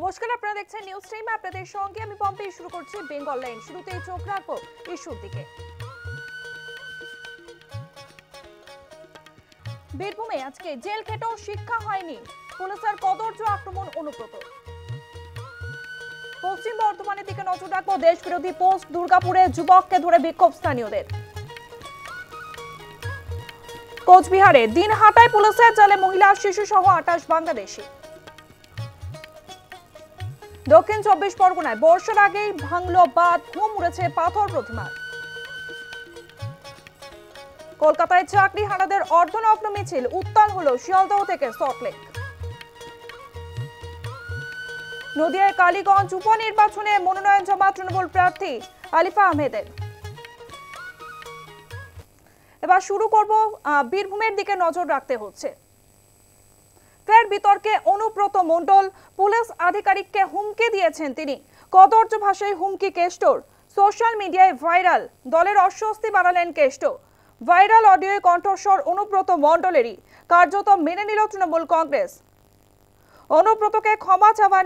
নমস্কার, আপনারা দেখছেন নিউজ টাইম। আপনাদের সঙ্গে আমি পম্পি। শুরু করছি বেঙ্গল লাইন। শুরুতেই চোখ রাখবো ইস্যুর দিকে। বীরভূমে আজকে জেল খেটেও শিক্ষা হয়নি, পুলিশের কদর্য আক্রমণ অনুব্রত। পশ্চিম বর্ধমানের দিকে নজর রাখবো। দেশ বিরোধী পোস্ট, দুর্গাপুরে যুবককে ধরে বিক্ষোভ স্থানীয়দের। কোচবিহারে দিনহাটায় পুলিশের জালে মহিলা শিশু সহ 28 বাংলাদেশি। দক্ষিণ 24 পরগনায় বর্ষার আগেই ভাঙলো বাঁধ, ধুম উড়েছে পাথর প্রতিমা। কলকাতায় চাকরি হারাদের অর্ধনগ্ন মিছিল, উত্তাল হলো শিয়ালদহ থেকে সল্টলেক। নদিয়ার কালীগঞ্জ উপনির্বাচনে মনোনয়ন জমা তৃণমূল প্রার্থী আলিফা আহমেদের। এবার শুরু করব বীরভূমের দিকে নজর রাখতে হচ্ছে। ফের বিতর্কে অনুব্রত মণ্ডল, পুলিশ আধিকারিককে হুমকি দিয়েছেন তিনি। কদর্য ভাষায় হুমকি কেষ্টর, সোশ্যাল মিডিয়ায় ভাইরাল। দলের অস্বস্তি বাড়ালেন কেষ্ট। ভাইরাল অডিওয় কণ্ঠস্বর অনুব্রত মণ্ডলেরই, কার্যত মেনে নিল তৃণমূল কংগ্রেস। অনুব্রতকে ক্ষমা চাওয়ার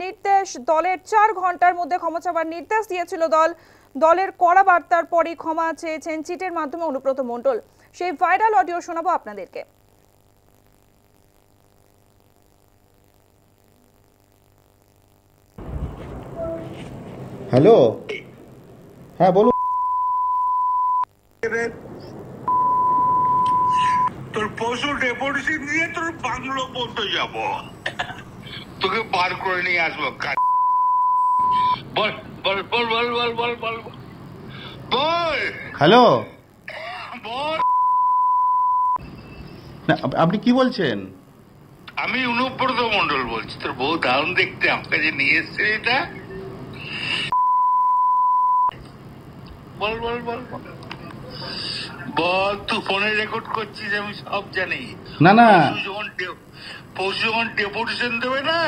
নির্দেশ দলের 4 ঘন্টার মধ্যে ক্ষমা চাওয়ার নির্দেশ দিয়েছিল দল। দলের কড়া বার্তার পরই ক্ষমা চেয়েছেন চিঠির মাধ্যমে অনুব্রত মণ্ডল। সেই ভাইরাল অডিও শোনাবো আপনাদেরকে। হ্যালো, হ্যাঁ বলুন। তোর পশু ডেপুটেশন দিয়ে তোর বাংলো পর্যন্ত যাব, তোকে পার করে নিয়ে আসবো। বল বল বল বল বল বল বল বল। হ্যালো, বল। আপনি কি বলছেন? আমি অনুব্রত মণ্ডল বলছি। তোর বউ দারুণ দেখতে, আমার কাছে নিয়ে এসছে এটা। বল বল বল বল। তুই ফোনে রেকর্ড করছিস, আমি সব জানি। না না, পশু যখন ডেপুটেশন দেবে না,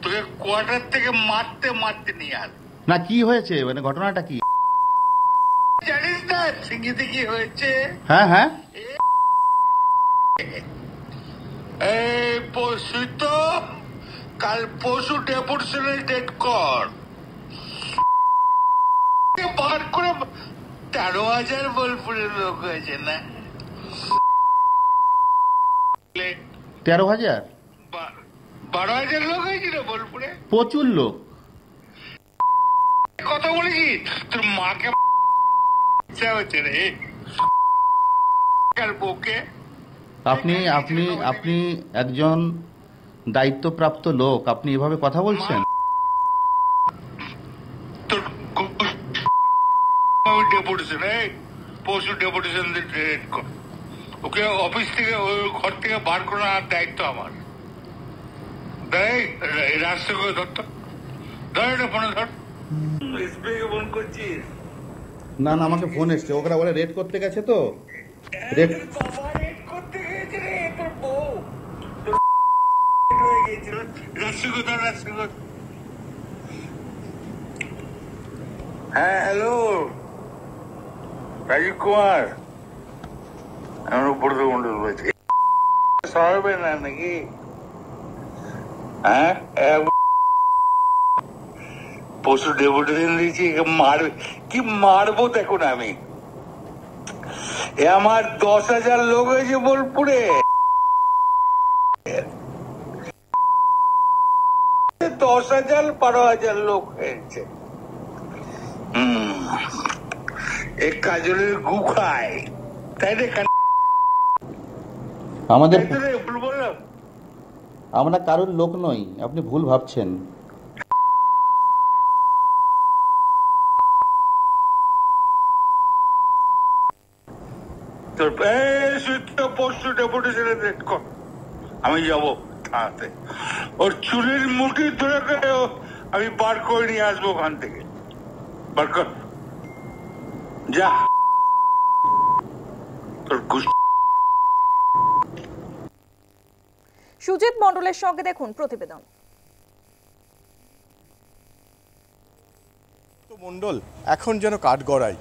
তোকে কোয়ার্টার থেকে মারতে মারতে নিয়ে আস। না কি হয়েছে, মানে ঘটনাটা কি? জানিস না সিঙ্গিতে কি হয়েছে? হ্যাঁ হ্যাঁ, এই পশু তো কাল পশু ডেপুটেশনের ডেট কর, বার করে 13,000 বোলপুরের লোক হয়েছে না? 13,000? 12,000 লোক হয়েছিল বোলপুরে। প্রচুর লোক। কথা বলেছি তোর মাকে ইচ্ছা হচ্ছে রে বউকে। আপনি আপনি আপনি একজন দায়িত্বপ্রাপ্ত লোক, আপনি এভাবে কথা বলছেন? তোর ডেপুটেশন, পশু ডেপুটেশন ডেট কর। ওকে অফিস থেকে, ওই ঘর থেকে বার করার দায়িত্ব আমার। রাস্তা করে ধরতো, ধর এটা ফোনে ধর। ফোন করছিস? না না, আমাকে ফোন এসছে, ওরা বলে রেড করতে গেছে তো। রেড করতে গেছে রে তোর বউ। হয়ে গেছিল। রাস্তা করে ধর, রাস্তা কর। হ্যাঁ হ্যালো, রাজীব কুমার। আমার উপরে তো মন্ডল বলছি। সরাবে না নাকি? হ্যাঁ, পশু ডেপুটেশন দিয়েছি, মারবে কি? মারবো দেখুন আমি। আমার 10,000 লোক হয়েছে বোলপুরে। 10,000 12,000 লোক হয়েছে। এক কাজলের গু খায়, তাই রে? আমাদের, ভুল বললাম? আমরা কারোর লোক নই, আপনি ভুল ভাবছেন। তোর পশু ডেপুটেশনে রেড কর, আমি যাবো থানাতে। ওর চুলের মুঠি ধরে করে আমি বার করে নিয়ে আসবো ওখান থেকে। বার কর, যা। তোর সুজিত মণ্ডলের সঙ্গে দেখুন প্রতিবেদন। মণ্ডল এখন যেন কাঠগড়ায়।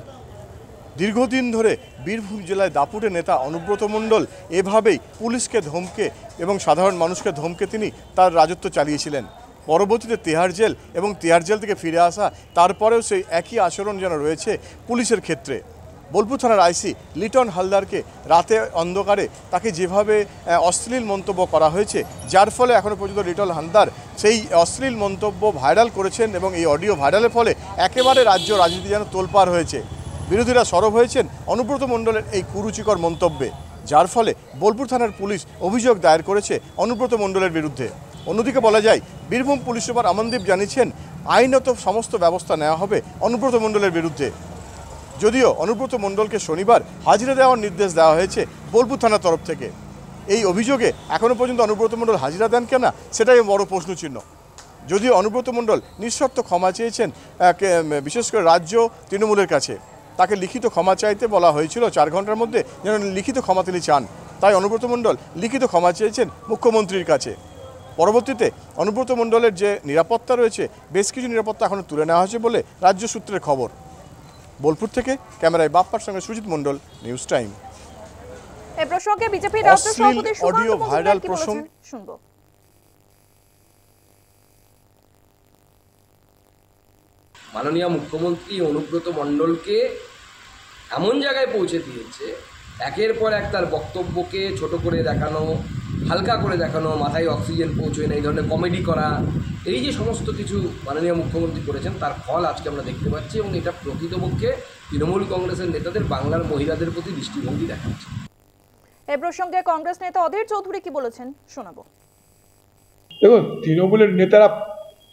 দীর্ঘদিন ধরে বীরভূম জেলায় দাপুটে নেতা অনুব্রত মণ্ডল এভাবেই পুলিশকে ধমকে এবং সাধারণ মানুষকে ধমকে তিনি তার রাজত্ব চালিয়েছিলেন। পরবর্তীতে তিহার জেল এবং তিহার জেল থেকে ফিরে আসা, তারপরেও সেই একই আচরণ যেন রয়েছে পুলিশের ক্ষেত্রে। বোলপুর থানার আইসি লিটন হালদারকে রাতে অন্ধকারে তাকে যেভাবে অশ্লীল মন্তব্য করা হয়েছে, যার ফলে এখনও পর্যন্ত লিটন হালদার সেই অশ্লীল মন্তব্য ভাইরাল করেছেন এবং এই অডিও ভাইরালের ফলে একেবারে রাজ্য রাজনীতি যেন তোলপাড় হয়েছে। বিরোধীরা সরব হয়েছেন অনুব্রত মণ্ডলের এই কুরুচিকর মন্তব্যে, যার ফলে বোলপুর থানার পুলিশ অভিযোগ দায়ের করেছে অনুব্রত মণ্ডলের বিরুদ্ধে। অন্যদিকে বলা যায়, বীরভূম পুলিশ সুপার অমনদীপ জানিয়েছেন আইনত সমস্ত ব্যবস্থা নেওয়া হবে অনুব্রত মণ্ডলের বিরুদ্ধে। যদিও অনুব্রত মণ্ডলকে শনিবার হাজিরা দেওয়ার নির্দেশ দেওয়া হয়েছে বোলপুর থানার তরফ থেকে। এই অভিযোগে এখনও পর্যন্ত অনুব্রত মণ্ডল হাজিরা দেন কেনা, সেটাই বড় প্রশ্নচিহ্ন। যদিও অনুব্রত মণ্ডল নিঃশর্ত ক্ষমা চেয়েছেন বিশেষ করে রাজ্য তৃণমূলের কাছে। তাকে লিখিত ক্ষমা চাইতে বলা হয়েছিল 4 ঘন্টার মধ্যে, যেন লিখিত ক্ষমা তিনি চান। তাই অনুব্রত মণ্ডল লিখিত ক্ষমা চেয়েছেন মুখ্যমন্ত্রীর কাছে। পরবর্তীতে অনুব্রত মণ্ডলের যে নিরাপত্তা রয়েছে, বেশ কিছু নিরাপত্তা এখনও তুলে নেওয়া হয়েছে বলে রাজ্য সূত্রের খবর। বোলপুর থেকে ক্যামেরায় বাপ্পার সঙ্গে সুজিত মণ্ডল, নিউজ টাইম। এই প্রসঙ্গে বিজেপি রাজ্য সভাপতি অডিও ভাইরাল প্রসঙ্গ শুনবো। মাননীয় মুখ্যমন্ত্রী অনুব্রত মণ্ডলকে এমন জায়গায় পৌঁছে দিয়েছে, একের পর এক তার বক্তব্যকে ছোট করে দেখানো, হালকা করে দেখানো, মাথায় অক্সিজেন পৌঁছয় না, এই ধরনের কমেডি করা, এই যে সমস্ত কিছু মাননীয় মুখ্যমন্ত্রী করেছেন তার ফল আজকে আমরা দেখতে পাচ্ছি। এবং এটা প্রকৃতপক্ষে তৃণমূল কংগ্রেসের নেতাদের বাংলার মহিলাদের প্রতি দৃষ্টিভঙ্গি দেখাচ্ছে। এই প্রসঙ্গে কংগ্রেস নেতা অধীর চৌধুরী কি বলেছেন শোনাবো। দেখুন, তৃণমূলের নেতারা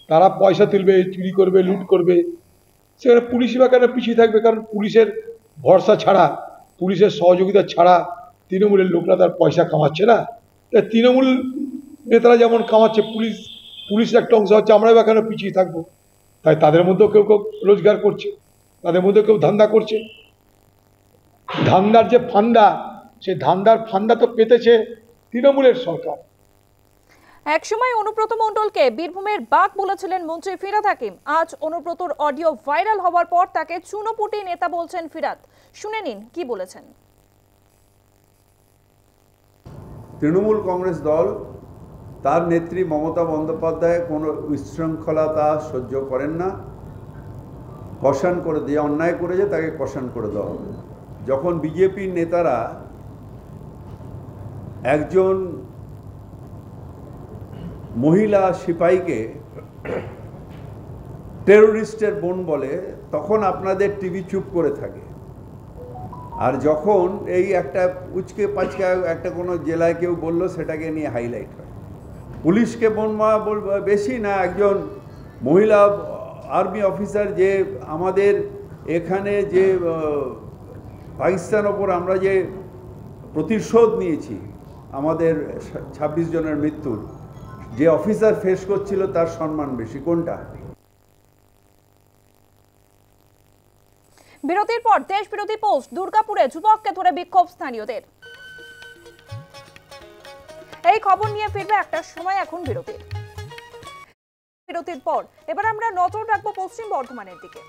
তারা পয়সা তুলবে, চুরি করবে, লুট করবে, সেখানে পুলিশ বা কেন পিছিয়ে থাকবে? কারণ পুলিশের ভরসা ছাড়া, পুলিশের সহযোগিতা ছাড়া তৃণমূলের লোকরা তার পয়সা কামাচ্ছে না। তাই তৃণমূল নেতারা যেমন কামাচ্ছে, পুলিশের একটা অংশ হচ্ছে, আমরাই বা কেন পিছিয়ে থাকবো? তাই তাদের মধ্যেও কেউ কেউ রোজগার করছে, তাদের মধ্যেও কেউ ধান্দা করছে। ধান্দার যে ফান্ডা, সেই ধান্দার ফান্ডা তো পেতেছে তৃণমূলের সরকার। একসময় অনুব্রত মণ্ডলকে বীরভূমের বাঘ বলেছিলেন মন্ত্রী ফিরহাদ হাকিম। আজ অনুব্রতর অডিও ভাইরাল হওয়ার পর তাকে চুনোপুটি নেতা বলছেন ফিরহাদ। শুনে নিন কি বলেছেন। তৃণমূল কংগ্রেস দল, তার নেত্রী মমতা বন্দ্যোপাধ্যায় কোনো উচ্ছৃঙ্খলতা সহ্য করেন না। কষান করে দিয়ে অন্যায় করেছে, তাকে কষান করে দেওয়া হবে। যখন বিজেপির নেতারা একজন মহিলা সিপাহীকে টেরোরিস্টের বোন বলে, তখন আপনাদের টিভি চুপ করে থাকে। আর যখন এই একটা উচকে পাচকা একটা কোনো জেলায় কেউ বললো, সেটাকে নিয়ে হাইলাইট হয়। পুলিশকে বোনমা বলবো বেশি না, একজন মহিলা আর্মি অফিসার যে আমাদের এখানে যে পাকিস্তান ওপর আমরা যে প্রতিশোধ নিয়েছি, আমাদের 26 জনের মৃত্যুর, যে অফিসার ফেস করছিল তার সম্মান বেশি কোনটা? বিরতির পর দেশ বিরোধী পোস্ট, দুর্গাপুরে যুবককে ধরে বিক্ষোভ স্থানীয়দের। এই খবর নিয়ে ফিরবে একটা সময়, এখন বিরতির পর এবার আমরা নজর রাখবো পশ্চিম বর্ধমানের দিকে।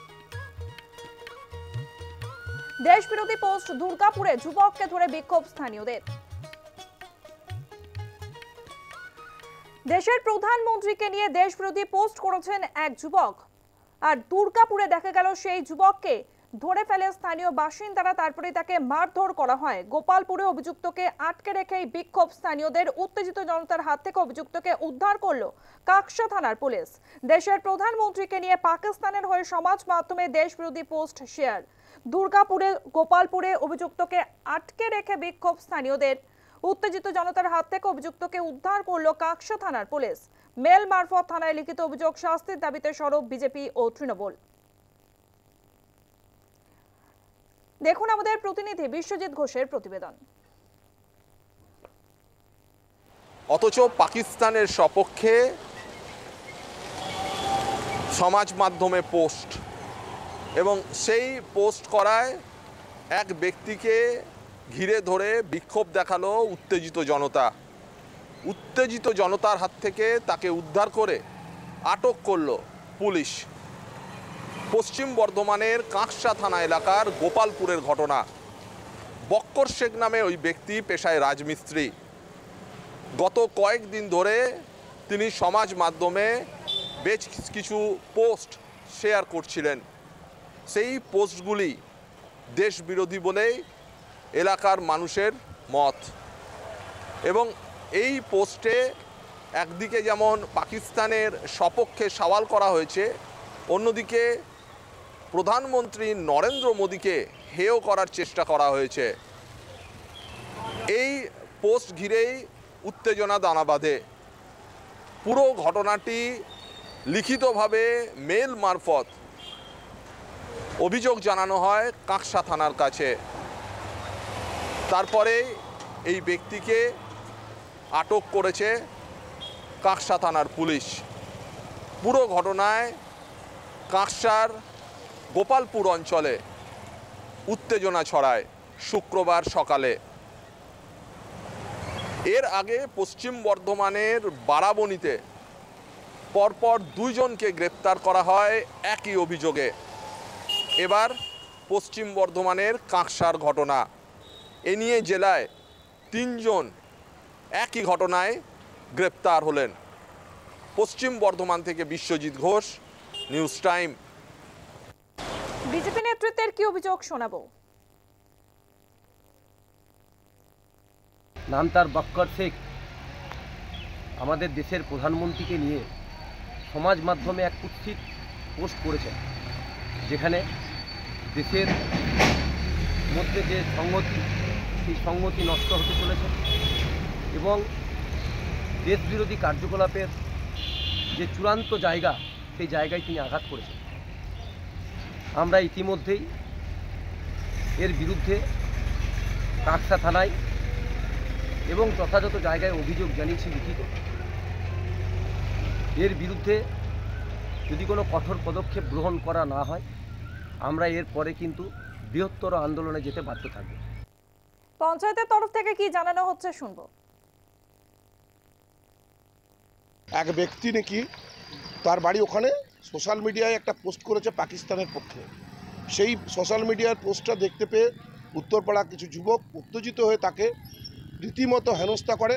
দেশ বিরোধী পোস্ট, দুর্গাপুরে যুবককে ধরে বিক্ষোভ স্থানীয়দের। দেশের প্রধানমন্ত্রীকে নিয়ে দেশ বিরোধী পোস্ট করেছেন এক যুবক, আর দুর্গাপুরে দেখা গেল সেই যুবককে ধরে ফেলে স্থানীয় বাসিন্দারা, তারপরে তাকে মারধর করা হয়। গোপালপুরে অভিযুক্তকে আটকে রেখেই বিক্ষোভ স্থানীয়দের। উত্তেজিত জনতার হাত থেকে অভিযুক্তকে উদ্ধার করলো কাকসা থানার পুলিশ। দেশের প্রধানমন্ত্রীকে নিয়ে পাকিস্তানের হয়ে সমাজ মাধ্যমে দেশ বিরোধী পোস্ট শেয়ার। দুর্গাপুরে গোপালপুরে অভিযুক্তকে আটকে রেখে বিক্ষোভ স্থানীয়দের। উত্তেজিত জনতার হাত থেকে অভিযুক্তকে উদ্ধার করলো কাকসা থানার পুলিশ। মেল মারফত থানায় লিখিত অভিযোগ, শাস্তির দাবিতে সরব বিজেপি ও তৃণমূল। দেখুন আমাদের প্রতিনিধি বিশ্বজিৎ ঘোষের প্রতিবেদন। অথচ পাকিস্তানের সপক্ষে সমাজ মাধ্যমে পোস্ট, এবং সেই পোস্ট করায় এক ব্যক্তিকে ঘিরে ধরে বিক্ষোভ দেখালো উত্তেজিত জনতা। উত্তেজিত জনতার হাত থেকে তাকে উদ্ধার করে আটক করলো পুলিশ। পশ্চিম বর্ধমানের কাঁকসা থানা এলাকার গোপালপুরের ঘটনা। বক্কর শেখ নামে ওই ব্যক্তি পেশায় রাজমিস্ত্রি। গত কয়েকদিন ধরে তিনি সমাজ মাধ্যমে বেশ কিছু পোস্ট শেয়ার করছিলেন। সেই পোস্টগুলি দেশ বিরোধী বলেই এলাকার মানুষের মত। এবং এই পোস্টে একদিকে যেমন পাকিস্তানের সপক্ষে সওয়াল করা হয়েছে, অন্যদিকে প্রধানমন্ত্রী নরেন্দ্র মোদীকে হেয় করার চেষ্টা করা হয়েছে। এই পোস্ট ঘিরেই উত্তেজনা দানা বাঁধে। পুরো ঘটনাটি লিখিতভাবে মেল মারফত অভিযোগ জানানো হয় কাঁকসা থানার কাছে। তারপরে এই ব্যক্তিকে আটক করেছে কাঁকসা থানার পুলিশ। পুরো ঘটনায় কাঁকসার গোপালপুর অঞ্চলে উত্তেজনা ছড়ায় শুক্রবার সকালে। এর আগে পশ্চিম বর্ধমানের বারাবণীতে পরপর 2 জনকে গ্রেপ্তার করা হয় একই অভিযোগে। এবার পশ্চিম বর্ধমানের কাঁকসার ঘটনা। এ নিয়ে জেলায় 3 জন একই ঘটনায় গ্রেপ্তার হলেন। পশ্চিম বর্ধমান থেকে Biswajit Ghosh, news time. BJP নেতৃত্বের কি অভিযোগ শোনাবো। নাম তার বক্কর শেখ আমাদের দেশের প্রধানমন্ত্রীকে নিয়ে সমাজ মাধ্যমে এক কুৎসিত পোস্ট করেছেন, যেখানে দেশের মধ্যে যে সংহতি, সেই সংহতি নষ্ট হতে চলেছে এবং দেশবিরোধী কার্যকলাপের যে চূড়ান্ত জায়গা, সেই জায়গায় তিনি আঘাত করেছেন। আমরা ইতিমধ্যেই এর বিরুদ্ধে কাঁকসা থানায় এবং যথাযথ জায়গায় অভিযোগ জানিয়েছি লিখিত। এর বিরুদ্ধে যদি কোনো কঠোর পদক্ষেপ গ্রহণ করা না হয়, আমরা এর পরে কিন্তু বৃহত্তর আন্দোলনে যেতে বাধ্য থাকব। পঞ্চায়েতের তরফ থেকে কি জানানো হচ্ছে শুনবো। এক ব্যক্তি নাকি তার বাড়ি ওখানে সোশ্যাল মিডিয়ায় একটা পোস্ট করেছে পাকিস্তানের পক্ষে। সেই সোশ্যাল মিডিয়ার পোস্টটা দেখতে পেয়ে উত্তরপাড়া কিছু যুবক উত্তেজিত হয়ে তাকে রীতিমতো হেনস্থা করে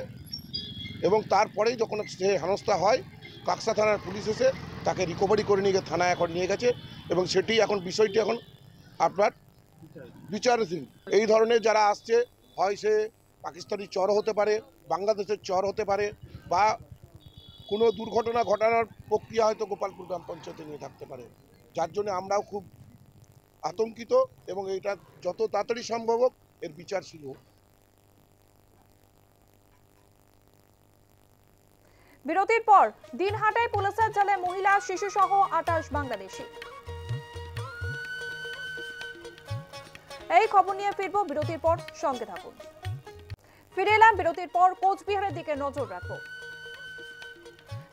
এবং তারপরেই যখন সে হেনস্থা হয়, কাঁকসা থানার পুলিশ এসে তাকে রিকভারি করে নিয়ে থানায় এখন নিয়ে গেছে এবং সেটি এখন বিষয়টি এখন আপনার বিচারাধীন। এই ধরনের যারা আসছে, হয় সে পাকিস্তানি চর হতে পারে, বাংলাদেশের চর হতে পারে, বা কোনো দুর্ঘটনা ঘটানোর প্রক্রিয়া হয়তো গোপালপুর গ্রাম পঞ্চায়েতে নিয়ে থাকতে পারে, যার জন্য আমরাও খুব আতঙ্কিত এবং এটা যত তাড়াতাড়ি সম্ভব হোক এর বিচার শুরু হোক। বিরতির পর দিনহাটায় পুলিশের জালে মহিলা, শিশু সহ 28 বাংলাদেশি। এই খবর নিয়ে ফিরবো বিরতির পর, সঙ্গে থাকুন। ফিরে এলাম বিরতির পর। কোচবিহারের দিকে নজর রাখবো।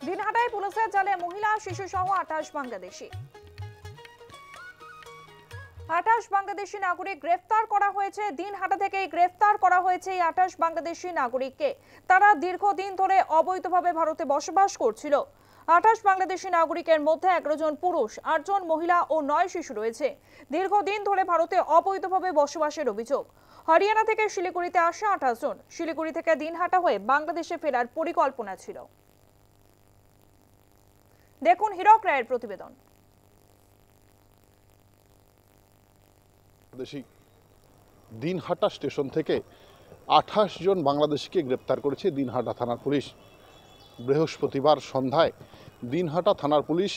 দিনহাটায় পুলিশের জালে মহিলা, শিশু সহ 28 বাংলাদেশি। 28 বাংলাদেশি নাগরিক গ্রেফতার করা হয়েছে। দিনহাটা থেকেই গ্রেফতার করা হয়েছে এই 28 বাংলাদেশি নাগরিককে। তারা দীর্ঘদিন ধরে অবৈধভাবে ভারতে বসবাস করছিল। 28 বাংলাদেশি নাগরিকের মধ্যে 11 জন পুরুষ, 8 জন মহিলা ও 9 শিশু রয়েছে। দীর্ঘদিন ধরে ভারতে অবৈধভাবে বসবাসের অভিযোগ। হরিয়ানা থেকে শিলিগুড়িতে আসা 28 জন শিলিগুড়ি থেকে দিনহাটা হয়ে বাংলাদেশে ফেরার পরিকল্পনা ছিল। দেখুন হীরক রায়ের প্রতিবেদন। দিনহাটা স্টেশন থেকে 28 জন বাংলাদেশিকে গ্রেপ্তার করেছে দিনহাটা থানার পুলিশ। বৃহস্পতিবার সন্ধ্যায় দিনহাটা থানার পুলিশ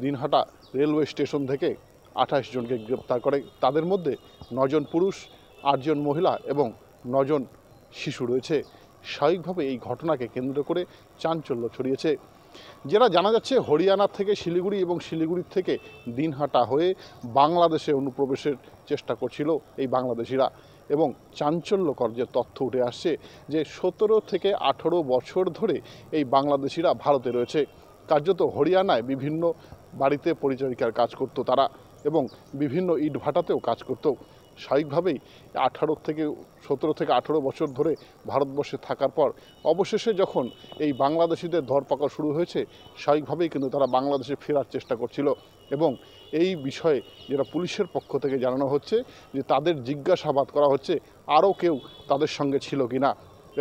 দিনহাটা রেলওয়ে স্টেশন থেকে 28 জনকে গ্রেপ্তার করে। তাদের মধ্যে 9 জন পুরুষ, 8 জন মহিলা এবং 9 জন শিশু রয়েছে। স্বাভাবিকভাবে এই ঘটনাকে কেন্দ্র করে চাঞ্চল্য ছড়িয়েছে। যেটা জানা যাচ্ছে, হরিয়ানা থেকে শিলিগুড়ি এবং শিলিগুড়ির থেকে দিনহাটা হয়ে বাংলাদেশে অনুপ্রবেশের চেষ্টা করছিল এই বাংলাদেশিরা। এবং চাঞ্চল্যকর যে তথ্য উঠে আসছে যে 17 থেকে 18 বছর ধরে এই বাংলাদেশিরা ভারতে রয়েছে। কার্যত হরিয়ানায় বিভিন্ন বাড়িতে পরিচারিকার কাজ করত তারা এবং বিভিন্ন ইটভাটাতেও কাজ করত। স্বাভাবিকভাবেই 17 থেকে 18 বছর ধরে ভারতবর্ষে থাকার পর অবশেষে যখন এই বাংলাদেশিদের ধরপাকড় শুরু হয়েছে, স্বাভাবিকভাবেই কিন্তু তারা বাংলাদেশে ফেরার চেষ্টা করছিল। এবং এই বিষয়ে যেটা পুলিশের পক্ষ থেকে জানানো হচ্ছে যে তাদের জিজ্ঞাসাবাদ করা হচ্ছে আরও কেউ তাদের সঙ্গে ছিল কিনা।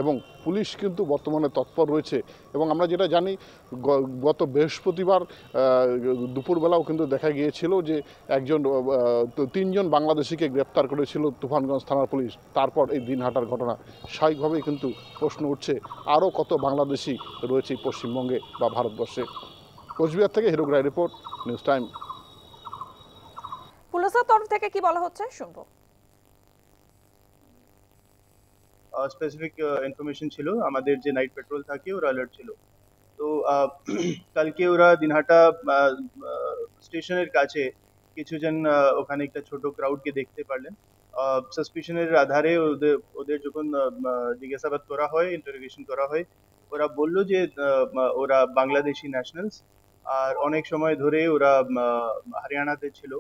এবং পুলিশ কিন্তু বর্তমানে তৎপর রয়েছে। এবং আমরা যেটা জানি গত বৃহস্পতিবার দুপুরবেলাও কিন্তু দেখা গিয়েছিল যে তিনজন বাংলাদেশিকে গ্রেপ্তার করেছিল তুফানগঞ্জ থানার পুলিশ। তারপর এই দিনহাটার ঘটনা, স্বাভাবিকভাবেই কিন্তু প্রশ্ন উঠছে আরও কত বাংলাদেশি রয়েছে পশ্চিমবঙ্গে বা ভারতবর্ষে। কোচবিহার থেকে হিরুক রায় রিপোর্ট, নিউজ টাইম। পুলিশের তরফ থেকে কি বলা হচ্ছে শুনবো। স্পেসিফিক ইনফরমেশন ছিল, আমাদের যে নাইট পেট্রোল থাকে ওরা অ্যালার্ট ছিল। তো কালকে ওরা দিনহাটা স্টেশনের কাছে কিছুজন ওখানে একটা ছোট ক্রাউডকে দেখতে পারলেন। সাসপিশনের আধারে ওদের যখন জিজ্ঞাসাবাদ করা হয়, ইন্টারোগেশন করা হয়, ওরা বলল যে ওরা বাংলাদেশি ন্যাশনালস, আর অনেক সময় ধরে ওরা হরিয়ানাতে ছিল।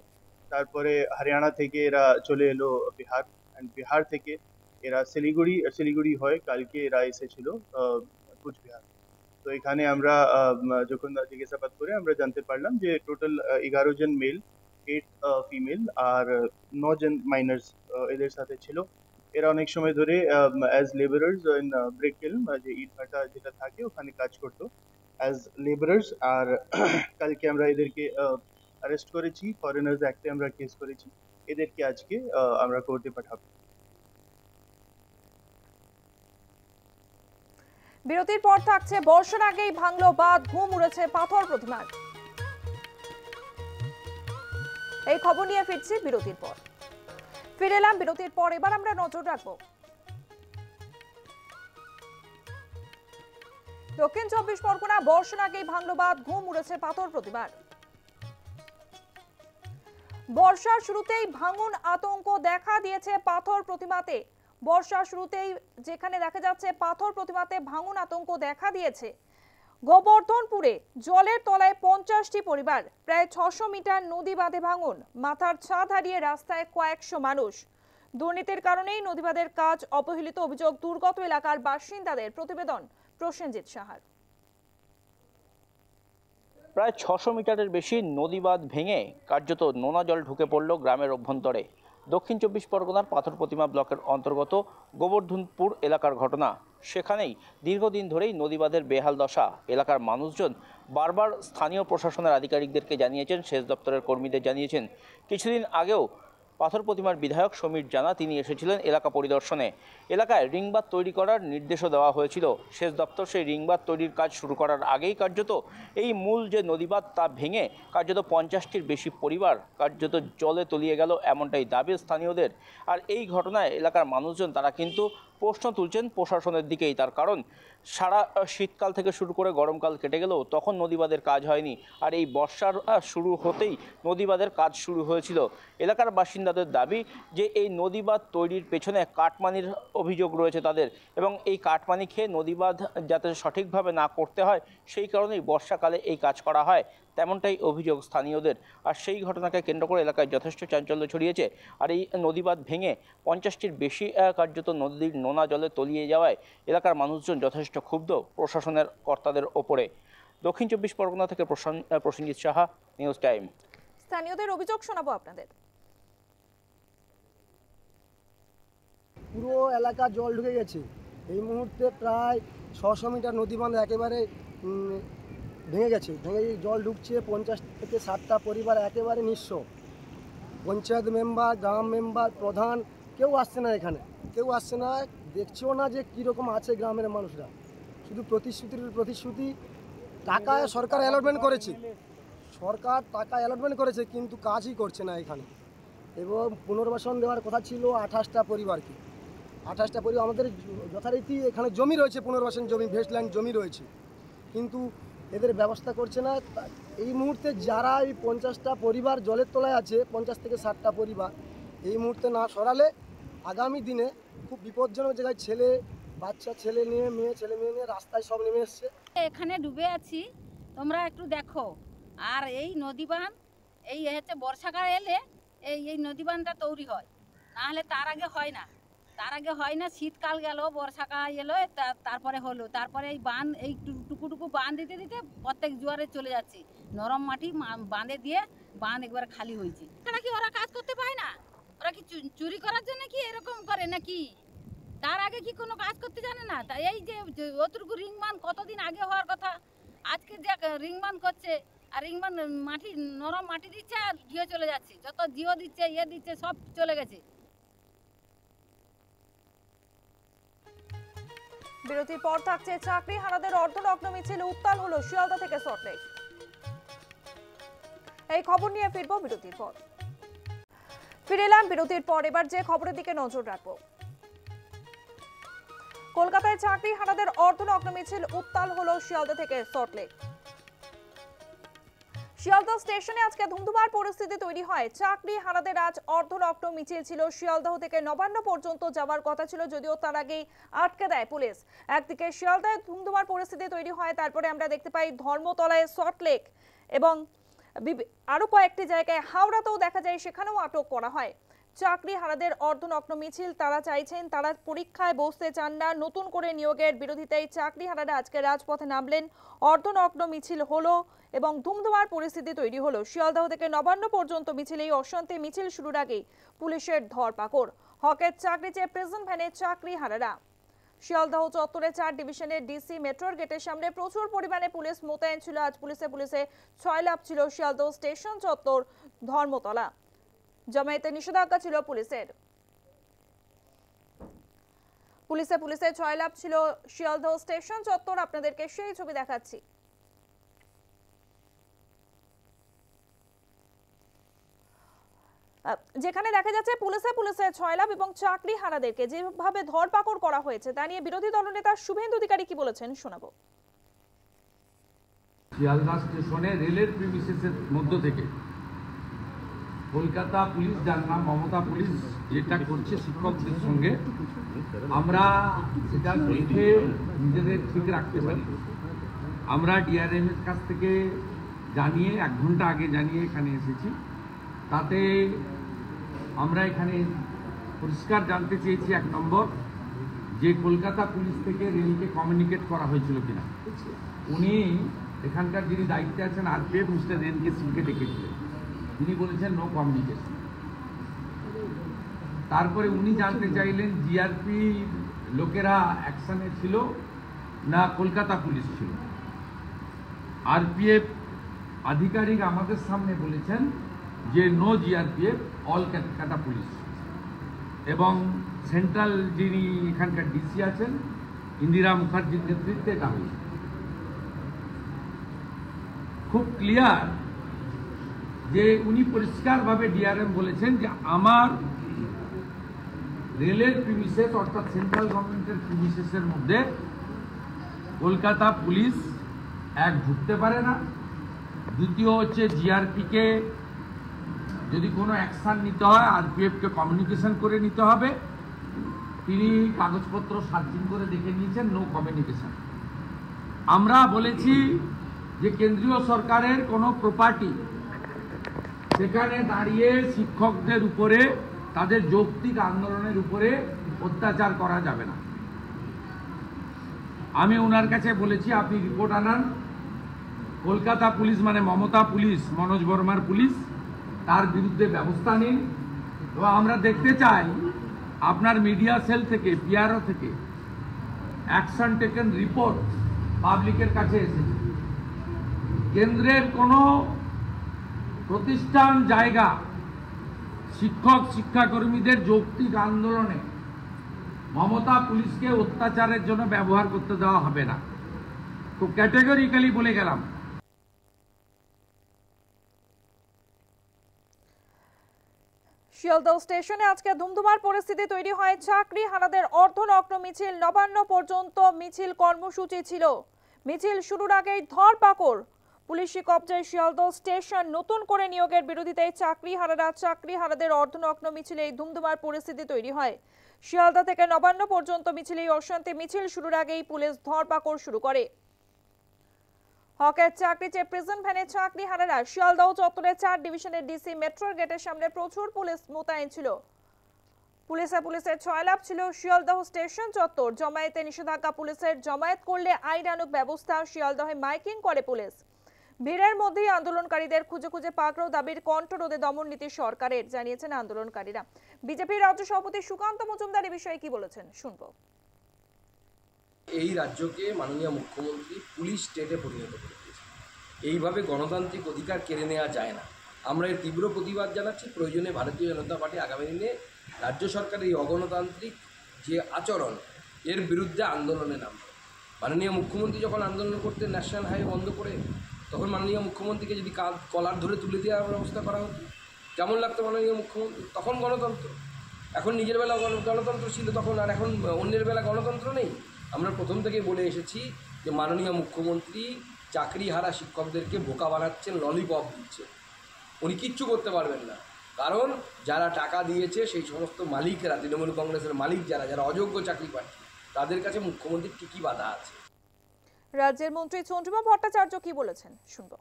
তারপরে হরিয়ানা থেকে এরা চলে এলো বিহার, অ্যান্ড বিহার থেকে এরা শিলিগুড়ি হয় কালকে এরা এসেছিল কুচবিহার। তো এখানে আমরা যখন জিজ্ঞাসাবাদ করে আমরা জানতে পারলাম যে টোটাল 11 জন মেল, 8 ফিমেল আর 9 জন মাইনার্স এদের সাথে ছিল। এরা অনেক সময় ধরে অ্যাজ লেবারার্স ইন ব্রিক কিল্ন, যে ইট ভাটা যেটা থাকে ওখানে কাজ করতো অ্যাজ লেবারার্স। আর কালকে আমরা এদেরকে অ্যারেস্ট করেছি, ফরেনার্স অ্যাক্টে আমরা কেস করেছি। এদেরকে আজকে আমরা কোর্টে পাঠাবো। বিরতির পর থাকছে বর্ষার আগেই ভাঙলো বাঁধ, ঘুম উড়েছে পাথর প্রতিমার। এই খবর নিয়ে ফিরছি বিরতির পর। ফিরে এলাম বিরতির পর। এবার আমরা নজর রাখবো দক্ষিণ 24 পরগনা। বর্ষার আগেই ভাঙলো বাঁধ, ঘুম উড়েছে পাথর প্রতিমার। বর্ষার শুরুতেই ভাঙন আতঙ্ক দেখা দিয়েছে পাথর প্রতিমাতে। বর্ষার শুরুতেই যেখানে দেখা যাচ্ছে পাথর প্রতিমাতে ভাঙন আতঙ্ক দেখা দিয়েছে। গোবর্ধনপুরে জলের তলায় 50টি পরিবার, প্রায় 600 মিটার নদী বাঁধে ভাঙন, মাথার ছাদ হারিয়ে রাস্তায় কয়েকশো মানুষ। দুর্নীতির কারণেই নদীবাঁধের কাজ অবহেলিত অভিযোগ দুর্গত এলাকার বাসিন্দাদের। প্রতিবেদন প্রসেনজিৎ সাহার। প্রায় 600 মিটারের বেশি নদীবাঁধ ভেঙে কার্যত নোনা জল ঢুকে পড়ল গ্রামের অভ্যন্তরে। দক্ষিণ 24 পরগনার পাথর প্রতিমা ব্লকের অন্তর্গত গোবর্ধনপুর এলাকার ঘটনা। সেখানেই দীর্ঘদিন ধরেই নদীবাঁধের বেহাল দশা। এলাকার মানুষজন বারবার স্থানীয় প্রশাসনের আধিকারিকদেরকে জানিয়েছেন, সেচ দপ্তরের কর্মীদের জানিয়েছেন। কিছুদিন আগেও পাথর প্রতিমার বিধায়ক সমীর জানা তিনি এসেছিলেন এলাকা পরিদর্শনে। এলাকায় রিংবাঁধ তৈরি করার নির্দেশও দেওয়া হয়েছিল। সেচ দপ্তর সেই রিংবাঁধ তৈরির কাজ শুরু করার আগেই কার্যত এই মূল যে নদীবাঁধ তা ভেঙে কার্যত 50টির বেশি পরিবার কার্যত জলে তলিয়ে গেল, এমনটাই দাবি স্থানীয়দের। আর এই ঘটনায় এলাকার মানুষজন তারা কিন্তু প্রশ্ন তুলছেন প্রশাসনের দিকেই। তার কারণ সারা শীতকাল থেকে শুরু করে গরমকাল কেটে গেলেও তখন নদীবাঁধের কাজ হয়নি, আর এই বর্ষার শুরু হতেই নদীবাঁধের কাজ শুরু হয়েছিল। এলাকার বাসিন্দাদের দাবি যে এই নদীবাঁধ তৈরির পেছনে কাটমানির অভিযোগ রয়েছে তাদের, এবং এই কাটমানি খেয়ে নদীবাঁধ যাতে সঠিকভাবে না করতে হয় সেই কারণেই বর্ষাকালে এই কাজ করা হয়, তেমনটাই অভিযোগ স্থানীয়দের। আর সেই ঘটনাকে কেন্দ্র করে এলাকায় যথেষ্ট চাঞ্চল্য ছড়িয়েছে। আর এই নদীবাঁধ ভেঙে 50টির বেশি কার্যত নদীর নোনা জলে তলিয়ে যাওয়ায় এলাকার মানুষজন যথেষ্ট ক্ষুব্ধ প্রশাসনের কর্তাদের ওপরে। দক্ষিণ 24 পরগনা থেকে প্রসেনজিৎ সাহা, নিউজ টাইম। স্থানীয়দের অভিযোগ শোনাবো আপনাদের। পুরো এলাকা জল ঢুকে গেছে। এই মুহূর্তে প্রায় 600 মিটার নদীবাঁধ একেবারে ভেঙে গেছে। ভেঙে জল ঢুকছে, 50 থেকে 60টা পরিবার একেবারে নিঃস্ব। পঞ্চায়েত মেম্বার, গ্রাম মেম্বার, প্রধান কেউ আসছে না, এখানে কেউ আসছে না, দেখছেও না যে কীরকম আছে গ্রামের মানুষরা। শুধু প্রতিশ্রুতি। টাকা সরকার অ্যালটমেন্ট করেছে, টাকা অ্যালটমেন্ট করেছে, কিন্তু কাজই করছে না এখানে। এবং পুনর্বাসন দেওয়ার কথা ছিল 28টা পরিবারকে। 28টা পরিবার, আমাদের যথারীতি এখানে জমি রয়েছে, পুনর্বাসন জমি, ভেস্টল্যান্ড জমি রয়েছে, কিন্তু এদের ব্যবস্থা করছে না। এই মুহূর্তে যারা এই 50টা পরিবার জলের তলায় আছে, 50 থেকে 60টা পরিবার, এই মুহূর্তে না সরালে আগামী দিনে খুব বিপজ্জনক জায়গায় ছেলে মেয়ে নিয়ে রাস্তায় সব নেমে এসছে। এখানে ডুবে আছি, তোমরা একটু দেখো। আর এই নদীবাঁধ এই হচ্ছে বর্ষাকাল এলে এই নদীবাঁধটা তৈরি হয়, নাহলে তার আগে হয় না। শীতকাল গেল, বর্ষাকাল এলো, তারপরে হলো। তারপরে এই বাঁধ, এই টুকু বাঁধ দিতে প্রত্যেক জোয়ারে চলে যাচ্ছে। নরম মাটি বাঁধে দিয়ে বাঁধ একবার খালি হয়েছে। তারা কি ওরা কাজ করতে পায় না? ওরা কি চুরি করার জন্য কি এরকম করে নাকি? তার আগে কি কোনো কাজ করতে জানে না? তা এই যে অতটুকু রিংমান কতদিন আগে হওয়ার কথা, আজকে যে রিংমান করছে, আর রিংমান মাটি নরম মাটি দিচ্ছে আর জিও চলে যাচ্ছে, যত জিও দিচ্ছে দিচ্ছে সব চলে গেছে। বিরতির পর থাকছে চাকরি হারাদের অর্ধনগ্ন মিছিল উত্তাল হলো শিয়ালদা থেকে সল্টলেক। এই খবর নিয়ে ফিরবো বিরতির পর। ফিরে এলাম বিরতির পর। এবার যে খবরের দিকে নজর রাখবো, কলকাতায় চাকরি হারাদের অর্ধনগ্ন মিছিল উত্তাল হলো শিয়ালদা থেকে সল্টলেক। শিয়ালদা স্টেশনে আজকে ধুমধুমার পরিস্থিতি তৈরি হয়। চাকরি হারাদের আজ অর্ধনগ্ন মিছিল ছিল। শিয়ালদহ থেকে নবান্ন পর্যন্ত যাওয়ার কথা ছিল, যদিও তার আগেই আটকে দেয় পুলিশ। একদিকে শিয়ালদায় ধুমধুমার পরিস্থিতি তৈরি হয়, তারপরে আমরা দেখতে পাই ধর্মতলায় সল্টলেক এবং আরো কয়েকটি জায়গায় হাওড়াতেও দেখা যায়, সেখানেও আটক করা হয়। চাকরি হারাদের অর্ধনগ্ন মিছিল। তারা চাইছেন, তারা পরীক্ষায় বসতে চান না। নতুন করে নিয়োগের বিরোধিতায় চাকরি হারারা আজকে রাজপথে নামলেন। অর্ধনগ্ন মিছিল হলো এবং ধুমধুমার পরিস্থিতি তৈরি হলো। শিয়ালদহ থেকে নবান্ন পর্যন্ত মিছিল। এই অশান্তি মিছিল শুরুর আগেই পুলিশের ধরপাকড়। হকের চাকরি চেয়ে প্রিজন ভ্যানে চাকরি হারারা। শিয়ালদহ চত্বরে 4 ডিভিশনের ডিসি মেট্রোর গেটের সামনে প্রচুর পরিমাণে পুলিশ মোতায়েন ছিল। আজ পুলিশে ছয়লাভ ছিল শিয়ালদহ স্টেশন চত্বর, ধর্মতলা। জমায়েতে নিষেধাজ্ঞা ছিল পুলিশের। পুলিশে ছয়লাভ ছিল শিয়ালদহ স্টেশন চত্বর। আপনাদেরকে সেই ছবি দেখাচ্ছি। যেখানে দেখা যাচ্ছে পুলিশে ছয়লাভ এবং চাকরি হারাদেরকে যেভাবে ধরপাকড় করা হয়েছে, তা নিয়ে বিরোধী দলনেতা শুভেন্দু অধিকারী কি বলেছেন শোনাবো। শিয়ালদা স্টেশনে রেলের প্রিমিসেসের মধ্য থেকে কলকাতা পুলিশ, যার নাম মমতা পুলিশ, যেটা করছে শিক্ষকদের সঙ্গে, আমরা সেটা দেখে নিজেদের ঠিক রাখতে পারি। আমরা ডিআরএম এর কাছ থেকে জানিয়ে 1 ঘন্টা আগে জানিয়ে এখানে এসেছি। তাতে আমরা এখানে পরিষ্কার জানতে চেয়েছি 1 নম্বর, যে কলকাতা পুলিশ থেকে রেলকে কমিউনিকেট করা হয়েছিল কিনা। উনি এখানকার যিনি দায়িত্বে আছেন আরপিএফ মিস্টার এনকে সিংকে ডেকেছিলেন, তিনি বলেছেন নো কমিউনিকেশন। তারপরে উনি জানতে চাইলেন জিআরপি লোকেরা অ্যাকশনে ছিল না কলকাতা পুলিশ ছিল। আরপিএফ আধিকারিক আমাদের সামনে বলেছেন যে no GRPF, all Calcutta police. এবং সেন্ট্রাল যিনি এখানকার ডিসি আছেন ইন্দিরা মুখার্জির নেতৃত্বে এটা হয়েছে। খুব ক্লিয়ার যে উনি পরিষ্কারভাবে ডিআরএম বলেছেন যে আমার রেলের প্রিমিসেস অর্থাৎ সেন্ট্রাল গভর্নমেন্টের প্রিমিসেসের মধ্যে কলকাতা পুলিশ এক ঢুকতে পারে না। দ্বিতীয় হচ্ছে জিআরপিকে যদি কোনো অ্যাকশান নিতে হয় আরপিএফকে কমিউনিকেশন করে নিতে হবে। তিনি কাগজপত্র সার্চিং করে দেখে নিয়েছেন, নো কমিউনিকেশন। আমরা বলেছি যে কেন্দ্রীয় সরকারের কোনো প্রপার্টি সেখানে দাঁড়িয়ে শিক্ষকদের উপরে, তাদের যৌক্তিক আন্দোলনের উপরে অত্যাচার করা যাবে না। আমি ওনার কাছে বলেছি আপনি রিপোর্ট আনান, কলকাতা পুলিশ মানে মমতা পুলিশ, মনোজ বর্মার পুলিশ, তার বিরুদ্ধে ব্যবস্থা নিন। এবং আমরা দেখতে চাই আপনার মিডিয়া সেল থেকে, পিআরও থেকে অ্যাকশন টেকেন রিপোর্ট পাবলিকের কাছে এসেছে। কেন্দ্রের কোনো প্রতিষ্ঠান, জায়গা শিক্ষাকর্মীদের যৌক্তিক আন্দোলনে মমতা পুলিশকে অত্যাচারের জন্য ব্যবহার করতে দেওয়া হবে না। খুব ক্যাটেগরিক্যালি বলে গেলাম। শিয়ালদহ স্টেশনে আজকে ধুমধুমার পরিস্থিতি তৈরি হয়। চাকরি হারাদের অর্ধনগ্ন মিছিল নবান্ন পর্যন্ত মিছিল কর্মসূচি ছিল। মিছিল শুরুর আগেই ধরপাকড়। পুলিশি কবজায় শিয়ালদহ স্টেশন। নতুন করে নিয়োগের বিরোধিতায় চাকরি হারাদের অর্ধনগ্ন মিছিলে এই ধুমধুমার পরিস্থিতি তৈরি হয়। শিয়ালদা থেকে নবান্ন পর্যন্ত মিছিল। এই অশান্তি মিছিল শুরুর আগেই পুলিশ ধরপাকড় শুরু করে। হকের চাকরি চেয়ে প্রিজন ভ্যানে চাকরি হারারা। শিয়ালদহ চত্বরে 4 ডিভিশনের ডিসি মেট্রোর গেটের সামনে প্রচুর পুলিশ মোতায়েন ছিল। পুলিশে ছয়লাভ ছিল শিয়ালদহ স্টেশন চত্বর। জমায়েতে নিষেধাজ্ঞা পুলিশের। জমায়েত করলে আইনানুগ ব্যবস্থা। শিয়ালদহে মাইকিং করে পুলিশ। ভিড়ের মধ্যেই আন্দোলনকারীদের খুঁজে খুঁজে পাকড়াও দাবির কণ্ঠ রোধে দমন নীতি সরকারের, জানিয়েছেন আন্দোলনকারীরা। বিজেপির রাজ্য সভাপতি সুকান্ত মজুমদার এই বিষয়ে কি বলেছেন শুনবো। এই রাজ্যকে মাননীয় মুখ্যমন্ত্রী পুলিশ স্টেটে পরিণত করে দিয়েছে। এইভাবে গণতান্ত্রিক অধিকার কেড়ে নেওয়া যায় না। আমরা এর তীব্র প্রতিবাদ জানাচ্ছি। প্রয়োজনে ভারতীয় জনতা পার্টি আগামী দিনে রাজ্য সরকারের এই অগণতান্ত্রিক যে আচরণ, এর বিরুদ্ধে আন্দোলনে নামবে। মাননীয় মুখ্যমন্ত্রী যখন আন্দোলন করতে ন্যাশনাল হাইওয়ে বন্ধ করে, তখন মাননীয় মুখ্যমন্ত্রীকে যদি কলার ধরে তুলে দেওয়ার ব্যবস্থা করা হতো, কেমন লাগতো মাননীয় মুখ্যমন্ত্রী? তখন গণতন্ত্র। এখন নিজের বেলা গণতন্ত্র ছিল তখন, আর এখন অন্যের বেলা গণতন্ত্র নেই। আমরা প্রথম থেকেই বলে এসেছি যে মাননীয় মুখ্যমন্ত্রী চাকরিহারা শিক্ষকদেরকে বোকা বানাচ্ছেন, ললিপপ দিচ্ছেন। উনি কিচ্ছু করতে পারবেন না, কারণ যারা টাকা দিয়েছে সেই সমস্ত মালিকরা, তৃণমূল কংগ্রেসের মালিক যারা অযোগ্য চাকরি প্রার্থী, তাদের কাছে মুখ্যমন্ত্রীর ঠিকই বাধা আছে। রাজ্যের মন্ত্রী চন্দ্রিমা ভট্টাচার্য কি বলেছেন শুনবো।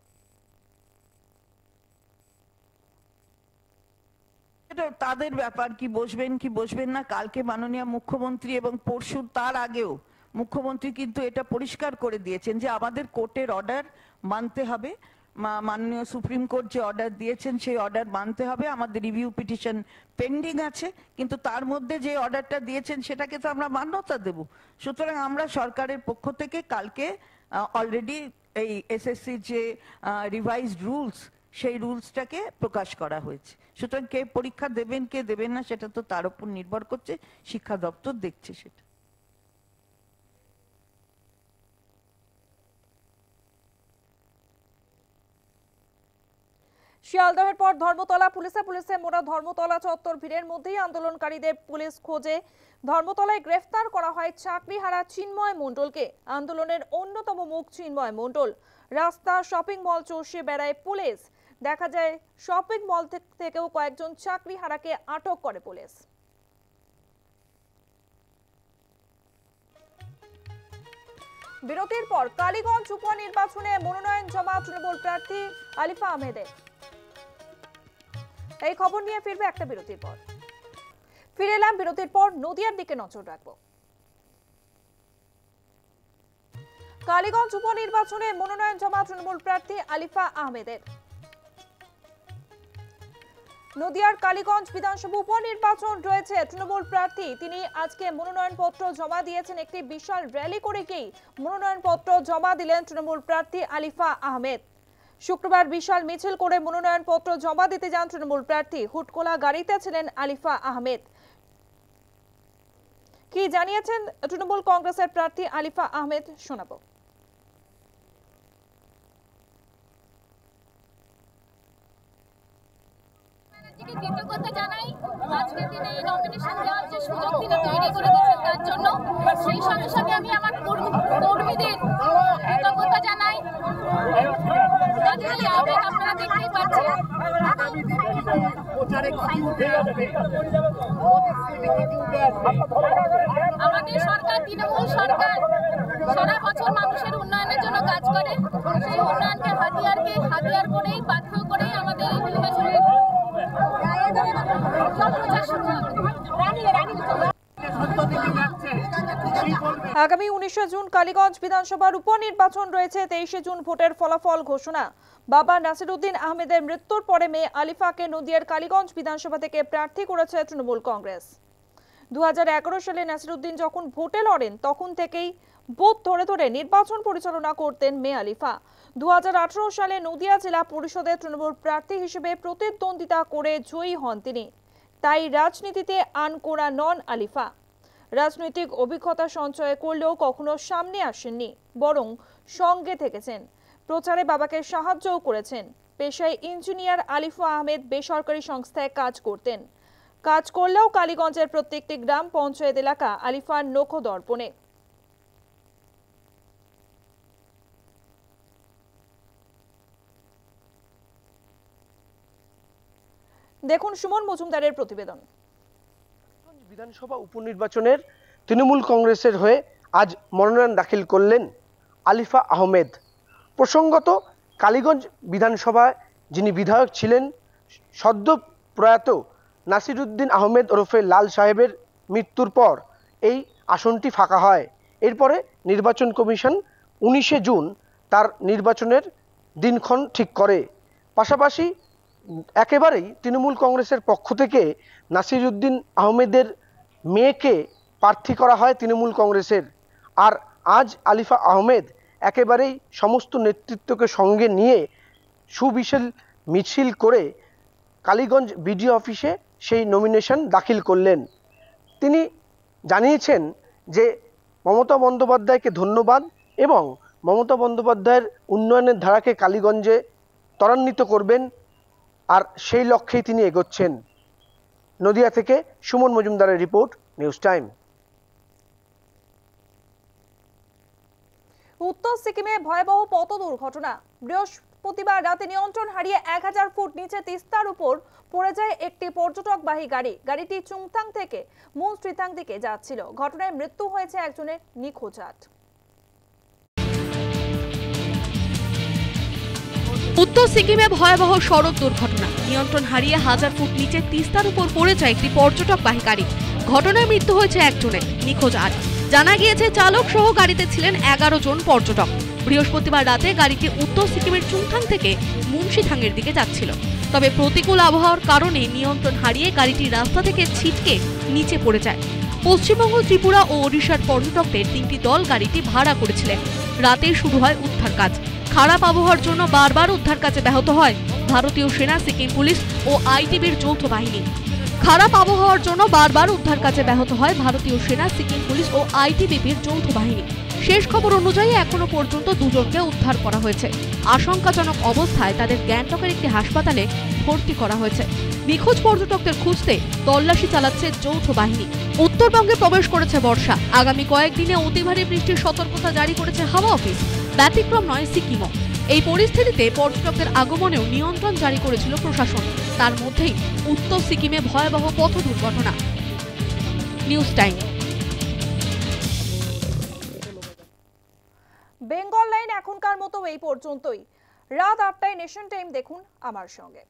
এটা তাদের ব্যাপার, কি বসবেন কি বসবেন না। কালকে মাননীয় মুখ্যমন্ত্রী এবং পরশু তার আগেও মুখ্যমন্ত্রী কিন্তু এটা পরিষ্কার করে দিয়েছেন যে আমাদের কোর্টের অর্ডার মানতে হবে। মাননীয় সুপ্রিম কোর্ট যে অর্ডার দিয়েছেন সেই অর্ডার মানতে হবে। আমাদের রিভিউ পিটিশন পেন্ডিং আছে, কিন্তু তার মধ্যে যে অর্ডারটা দিয়েছেন সেটাকে তো আমরা মান্যতা দেব। সুতরাং আমরা সরকারের পক্ষ থেকে কালকে অলরেডি এই এসএসসি যে রিভাইজড রুলস, সেই রুলসটাকে প্রকাশ করা হয়েছে। সুতরাং কে পরীক্ষা দেবেন কে দেবেন না সেটা তো তার উপর নির্ভর করছে, শিক্ষা দপ্তর দেখছে সেটা। শিয়ালদহের পর ধর্মতলা, পুলিশে মোড়া ধর্মতলা চত্বর। ভিড়ের মধ্যেই আন্দোলনকারীদের পুলিশ খোঁজে। ধর্মতলায় গ্রেফতার করা হয় চাকরিহারা চিন্ময় মণ্ডলকে। আন্দোলনের অন্যতম মুখ চিন্ময় মণ্ডল। রাস্তা, শপিং মল চষে বেড়ায় পুলিশ। দেখা যায় শপিং মল থেকেও কয়েকজন চাকরিহারাকে আটক করে পুলিশ। বিরতির পর কালীগঞ্জ উপনির্বাচনে মনোনয়ন জমা তৃণমূল প্রার্থী আলিফা আহমেদের। এই খবর নিয়ে ফিরবে একটা বিরতির পর। ফিরে এলাম বিরতির পর। নদিয়ার দিকে নজর রাখবো। কালীগঞ্জ উপনির্বাচনে মনোনয়ন জমা তৃণমূল প্রার্থী আলিফা আহমেদের। নদিয়ার কালীগঞ্জ বিধানসভা উপনির্বাচন রয়েছে। তৃণমূল প্রার্থী তিনি আজকে মনোনয়নপত্র জমা দিয়েছেন। একটি বিশাল র্যালি করে গিয়ে মনোনয়নপত্র জমা দিলেন তৃণমূল প্রার্থী আলিফা আহমেদ। শুক্রবার বিশাল মিছিল করে মনোনয়নপত্র জমা দিতে যান তৃণমূল প্রার্থী। হুটকোলা গাড়িতে ছিলেন আলিফা আহমেদ। কি জানিয়েছেন তৃণমূল কংগ্রেসের প্রার্থী আলিফা আহমেদ শোনাবো। কৃতজ্ঞতা জানাই আজকের দিনে এই নমিনেশন দেওয়ার যে সুযোগ তিনি তৈরি করে দিয়েছেন তার জন্য। সেই সঙ্গে সঙ্গে আমি আমার কর্মীদের কৃতজ্ঞতা জানাই। তাদের এই আবেগ আপনারা দেখতেই পাচ্ছেন। আমাদের সরকার তৃণমূল সরকার সারা বছর মানুষের উন্নয়নের জন্য কাজ করে। সেই উন্নয়নকে হাতিয়ার করেই বাধ্য করেই আমাদের এই নির্বাচনে আগামী 19 জুন কালীগঞ্জ বিধানসভার উপনির্বাচন রয়েছে। 23 জুন ভোটের ফলাফল ঘোষণা। বাবা নাসিরউদ্দিন আহমেদের মৃত্যুর পরে মেয়ে আলিফাকে নদিয়ার কালীগঞ্জ বিধানসভা থেকে প্রার্থী করেছে তৃণমূল কংগ্রেস। 2011 সালে নাসিরউদ্দিন যখন ভোটে লড়েন তখন থেকেই বুথ ধরে ধরে নির্বাচন পরিচালনা করতেন মেয়ে আলিফা। 2018 সালে নদিয়া জেলা পরিষদে তৃণমূল প্রার্থী হিসেবে প্রতিদ্বন্দ্বিতা করে জয়ী হন তিনি। তাই রাজনীতিতে আনকোড়া নন আলিফা। রাজনৈতিক অভিজ্ঞতা সঞ্চয় করলেও কখনো সামনে আসেননি, বরং সঙ্গে থেকেছেন। প্রচারে বাবাকে সাহায্যও করেছেন। পেশায় ইঞ্জিনিয়ার আলিফা আহমেদ বেসরকারি সংস্থায় কাজ করতেন। কাজ করলেও কালীগঞ্জের প্রত্যেকটি গ্রাম পঞ্চায়েত এলাকা আলিফার নখো দর্পণে। দেখুন সুমন মজুমদারের প্রতিবেদন। বিধানসভা উপনির্বাচনের তৃণমূল কংগ্রেসের হয়ে আজ মনোনয়ন দাখিল করলেন আলিফা আহমেদ। প্রসঙ্গত কালীগঞ্জ বিধানসভায় যিনি বিধায়ক ছিলেন সদ্য প্রয়াত নাসিরউদ্দিন আহমেদ ওরফে লাল সাহেবের মৃত্যুর পর এই আসনটি ফাঁকা হয়। এরপরে নির্বাচন কমিশন 19 জুন তার নির্বাচনের দিনক্ষণ ঠিক করে। পাশাপাশি একেবারেই তৃণমূল কংগ্রেসের পক্ষ থেকে নাসিরউদ্দিন আহমেদের মেয়েকে প্রার্থী করা হয় তৃণমূল কংগ্রেসের। আর আজ আলিফা আহমেদ একেবারেই সমস্ত নেতৃত্বকে সঙ্গে নিয়ে সুবিশাল মিছিল করে কালীগঞ্জ বিডিও অফিসে সেই নমিনেশন দাখিল করলেন। তিনি জানিয়েছেন যে মমতা বন্দ্যোপাধ্যায়কে ধন্যবাদ এবং মমতা বন্দ্যোপাধ্যায়ের উন্নয়নের ধারাকে কালীগঞ্জে ত্বরান্বিত করবেন, আর সেই লক্ষ্যেই তিনি এগোচ্ছেন। নদিয়া থেকে সুমন মজুমদারের রিপোর্ট, নিউজ টাইম। উত্তর সিকিমে ভয়াবহ পথ দুর্ঘটনা। বৃহস্পতিবার রাতে নিয়ন্ত্রণ হারিয়ে 1000 ফুট নিচে তিস্তার উপর পড়ে যায় একটি পর্যটকবাহী গাড়ি। গাড়িটি চুংথাং থেকে মুন শ্রীথাং দিকে যাচ্ছিল। ঘটনায় মৃত্যু হয়েছে একজনের, নিখোঁজ 8। উত্তর সিকিমে ভয়াবহ সড়ক দুর্ঘটনা। নিয়ন্ত্রণ হারিয়ে 1000 ফুট নিচে তিস্তার উপর পড়ে যায় একটি পর্যটকবাহী গাড়ি। ঘটনায় মৃত্যু হয়েছে একজনের, নিখোঁজ 8। জানা গিয়েছে চালক সহ গাড়িতে ছিলেন 11 জন পর্যটক। বৃহস্পতিবার রাতে গাড়িটি উত্তর সিকিমের চুংথাং থেকে মুন্সিথাংয়ের দিকে যাচ্ছিল। তবে প্রতিকূল আবহাওয়ার কারণে নিয়ন্ত্রণ হারিয়ে গাড়িটি রাস্তা থেকে ছিটকে নিচে পড়ে যায়। পশ্চিমবঙ্গ, ত্রিপুরা ও ওড়িশার পর্যটকদের 3টি দল গাড়িটি ভাড়া করেছিলেন। রাতে শুরু হয় উদ্ধার কাজ। খারাপ আবহাওয়ার জন্য বারবার উদ্ধার কাজে ব্যাহত হয় ভারতীয় সেনা, সিকিম পুলিশ ও আইটিবির যৌথ বাহিনী। খারাপ আবহাওয়ার জন্য বারবার উদ্ধার কাজে ব্যাহত হয় ভারতীয় সেনা, সিকিম পুলিশ ও আইটিবিপির যৌথ বাহিনী। শেষ খবর অনুযায়ী এখনো পর্যন্ত 2 জনকে উদ্ধার করা হয়েছে। আশঙ্কাজনক অবস্থায় তাদের গ্যাংটকের একটি হাসপাতালে ভর্তি করা হয়েছে। নিখোঁজ পর্যটকদের খুঁজতে তল্লাশি চালাচ্ছে যৌথ বাহিনী। উত্তরবঙ্গে প্রবেশ করেছে বর্ষা। আগামী কয়েকদিনে অতি ভারী বৃষ্টির সতর্কতা জারি করেছে হাওয়া অফিস। ব্যতিক্রম নয় সিকিমও। এই পরিস্থিতিতে পর্যটকদের আগমনেও নিয়ন্ত্রণ জারি করেছিল প্রশাসন। তার মধ্যেই উত্তর সিকিমে ভয়াবহ পথ দুর্ঘটনা। News time. বেঙ্গল লাইন এখনকার মতো এই পর্যন্তই। রাত 8টায় নেশন টাইম দেখুন আমার সঙ্গে।